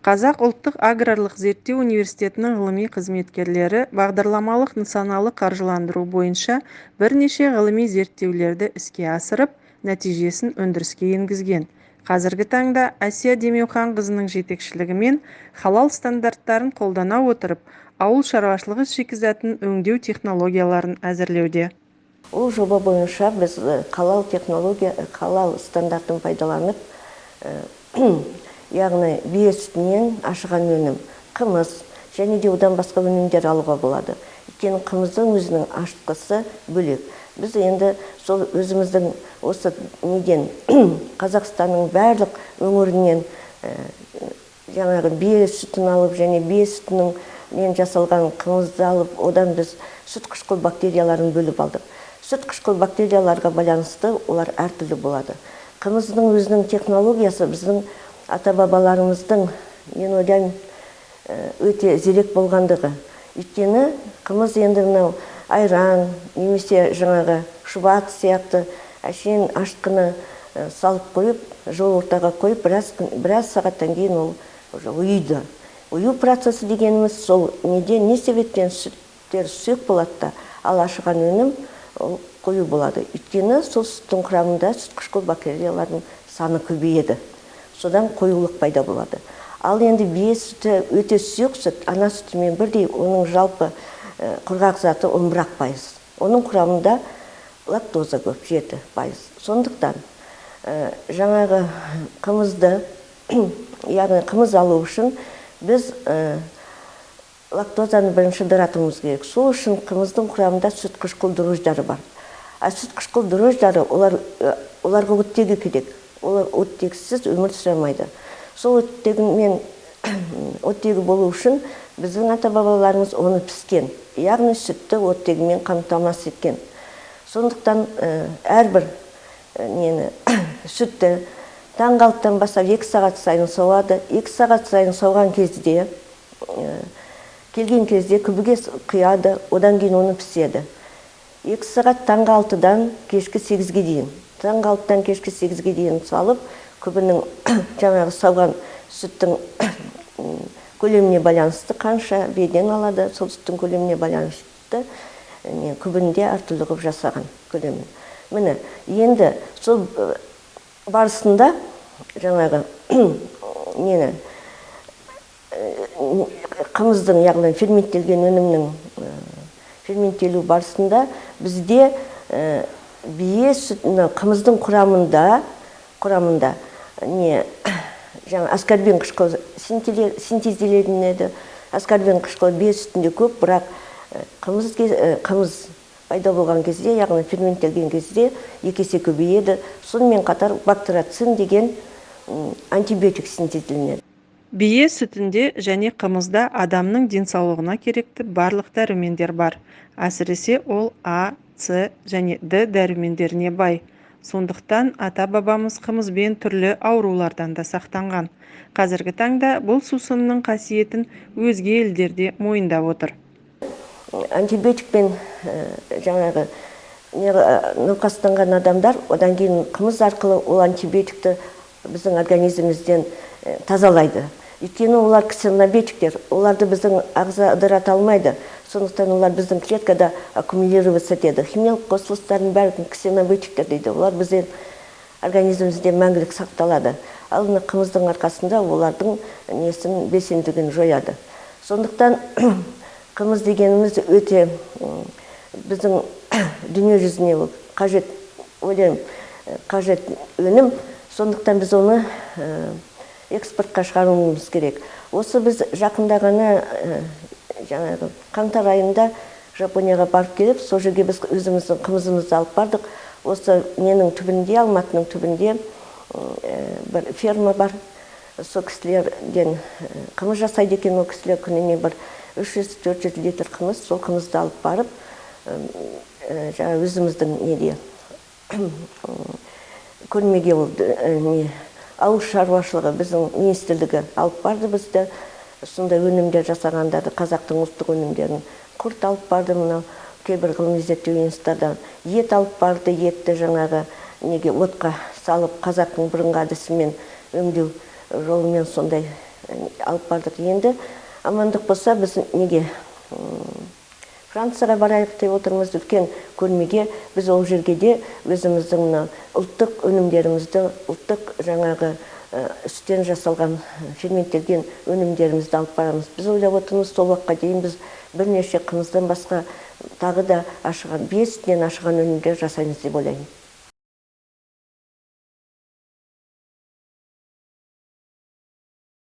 Қазақ ұлттық аграрлық зерттеу университетінің ғылыми қызметкерлері бағдарламалық нысаналы қаржыландыру бойынша бірнеше ғылыми зерттеулерді іске асырып, нәтижесін өндіріске енгізген. Қазіргі таңда Әсия Демеуханқызының жетекшілігімен халал стандарттарын қолдана отырып, ауыл шаруашылығы шикізатын өңдеу технологияларын әзірлеуде. Ол жоба бойынша біз халал стандартын пайдаланып, яғни бие сүтінен ашыған өнім, қымыз және де одан басқа өнімдер алуға болады. Өйткені қымыздың өзінің ашытқысы бөлек. Біз енді сол өзіміздің осы неден Қазақстанның барлық өңірінен жаңағы бие сүтін алып және бие сүтінен жасалған қымызды алып, одан біз сүт қышқыл бактерияларын бөліп алдық. Сүт қышқыл бактерияларға байланысты олар әртүрлі болады. Қымыздың өзінің технологиясы біздің ата-бабаларымыздың, мен ойлаймын, өте зерек болғандығы. Өйткені қымыз енді мынау айран, немесе жаңағы шұбат сияқты әшейін ашытқыны салып қойып, жол ортаға қойып, біраз сағаттан кейін ол ұйыды. Ұю процесі дегеніміз сол не себептен сүттер сұйық болады да, ал ашыған өнім қою болады. Өйткені сол сүттің құрамында сүт қышқыл бактериялардың саны көбейеді. Содан қоюлық пайда болады. Ал енді бие сүті өте сұйық сүт, ана сүтімен бірдей, оның жалпы құрғақ заты 11%. Оның құрамында лактоза көп, 7%. Сондықтан жаңағы қымызды, яғни қымыз алу үшін біз лактозаны бірінші дыратуымыз керек. Сол үшін қымыздың құрамында сүт қышқыл дрожждары бар. А сүт қышқыл дрожждары оларға оттегі керек. Олар оттегісіз өмір сүре алмайды. Сол оттегі болу үшін біздің ата-бабаларымыз оны піскен, яғни сүтті оттегімен қамтамасыз еткен. Сондықтан әрбір сүтті таңғы 6-тан бастап 2 сағат сайын сауады. 2 сағат сайын сауған кезде, келген кезде күбіге құяды, одан кейін оны піседі. 2 сағат таңғы 6-дан кешкі 8-ге дейін. Таңғы 6-тан кешкі 8-ге дейін салып, күбінің жаңағы сауған сүттің көлеміне байланысты қанша беден алады, сол сүттің көлеміне байланысты күбінде әртүрлі қылып жасаған көлемін. Міне, енді сол барысында жаңағы қымыздың, яғни ферменттелген өнімнің ферменттелу барысында бізде бие сүтінің қымыздың құрамында аскорбин қышқылы синтезделенеді. Аскорбин қышқылы бие сүтінде көп, бірақ қымыз пайда болған кезде, яғни ферменттелген кезде 2 есе көбейеді. Сонымен қатар бактерицин деген антибиотик синтезделенеді. Бие сүтінде және қымызда адамның денсаулығына керекті барлық дәрумендер бар. Әсіресе ол А, С және Д дәрумендеріне бай. Сондықтан ата-бабамыз қымызбен түрлі аурулардан да сақтанған. Қазіргі таңда бұл сусынның қасиетін өзге елдерде мойындап отыр. Антибиотикпен жаңағы науқастанған адамдар, одан кейін қымыз арқылы ол антибиотикті біздің организмімізден тазалайды. Өйткені олар ксенобиотиктер, оларды біздің ағза ыдырата алмайды. Сондықтан олар біздің клеткада аккумулироваться етеді. Химиялық қосылыстардың бәрін ксенобиотиктер дейді. Олар біздің организмімізде мәңгілік сақталады. Ал қымыздың арқасында олардың белсенділігін жояды. Сондықтан қымыз дегеніміз өте біздің дүние жүзіне қажет өнім. Сондықтан біз оны экспортқа шығаруымыз керек. Осы біз жақында ғана қаңтар айында Жапонияға барып келіп, сол жерге біз өзіміздің қымызымызды алып бардық. Осы менің түбінде, Алматының түбінде бір ферма бар. Сол кісілерден қымыз жасайды екен, ол кісілер күніне бір 300-400 литр қымыз, сол қымызды алып барып, өзіміздің көрмеге ауыл шаруашылығы біздің министрлігі алып барды бізді. Сондай өнімдер жасағандарды, қазақтың ұлттық өнімдерін құрт алып барды, мынау кейбір ғылыми зерттеу институттардан ет алып барды. Етті жаңағы отқа салып, қазақтың бұрынғы әдісімен өңдеу жолымен сондай алып бардық. Енді амандық болса біз неге Францияға барайық деп отырмыз. Үлкен көрмеге біз ол жерге де өзіміздің ұлттық өнімдерімізді, ұлттық жаңағы үстен жасалған ферменттелген өнімдерімізді алып барамыз. Біз ойлап отырмыз, сол уақытқа дейін біз бірнеше қымыздан басқа тағы да ашыған, 5-тен ашыған өнімдер жасаймыз деп ойлаймын.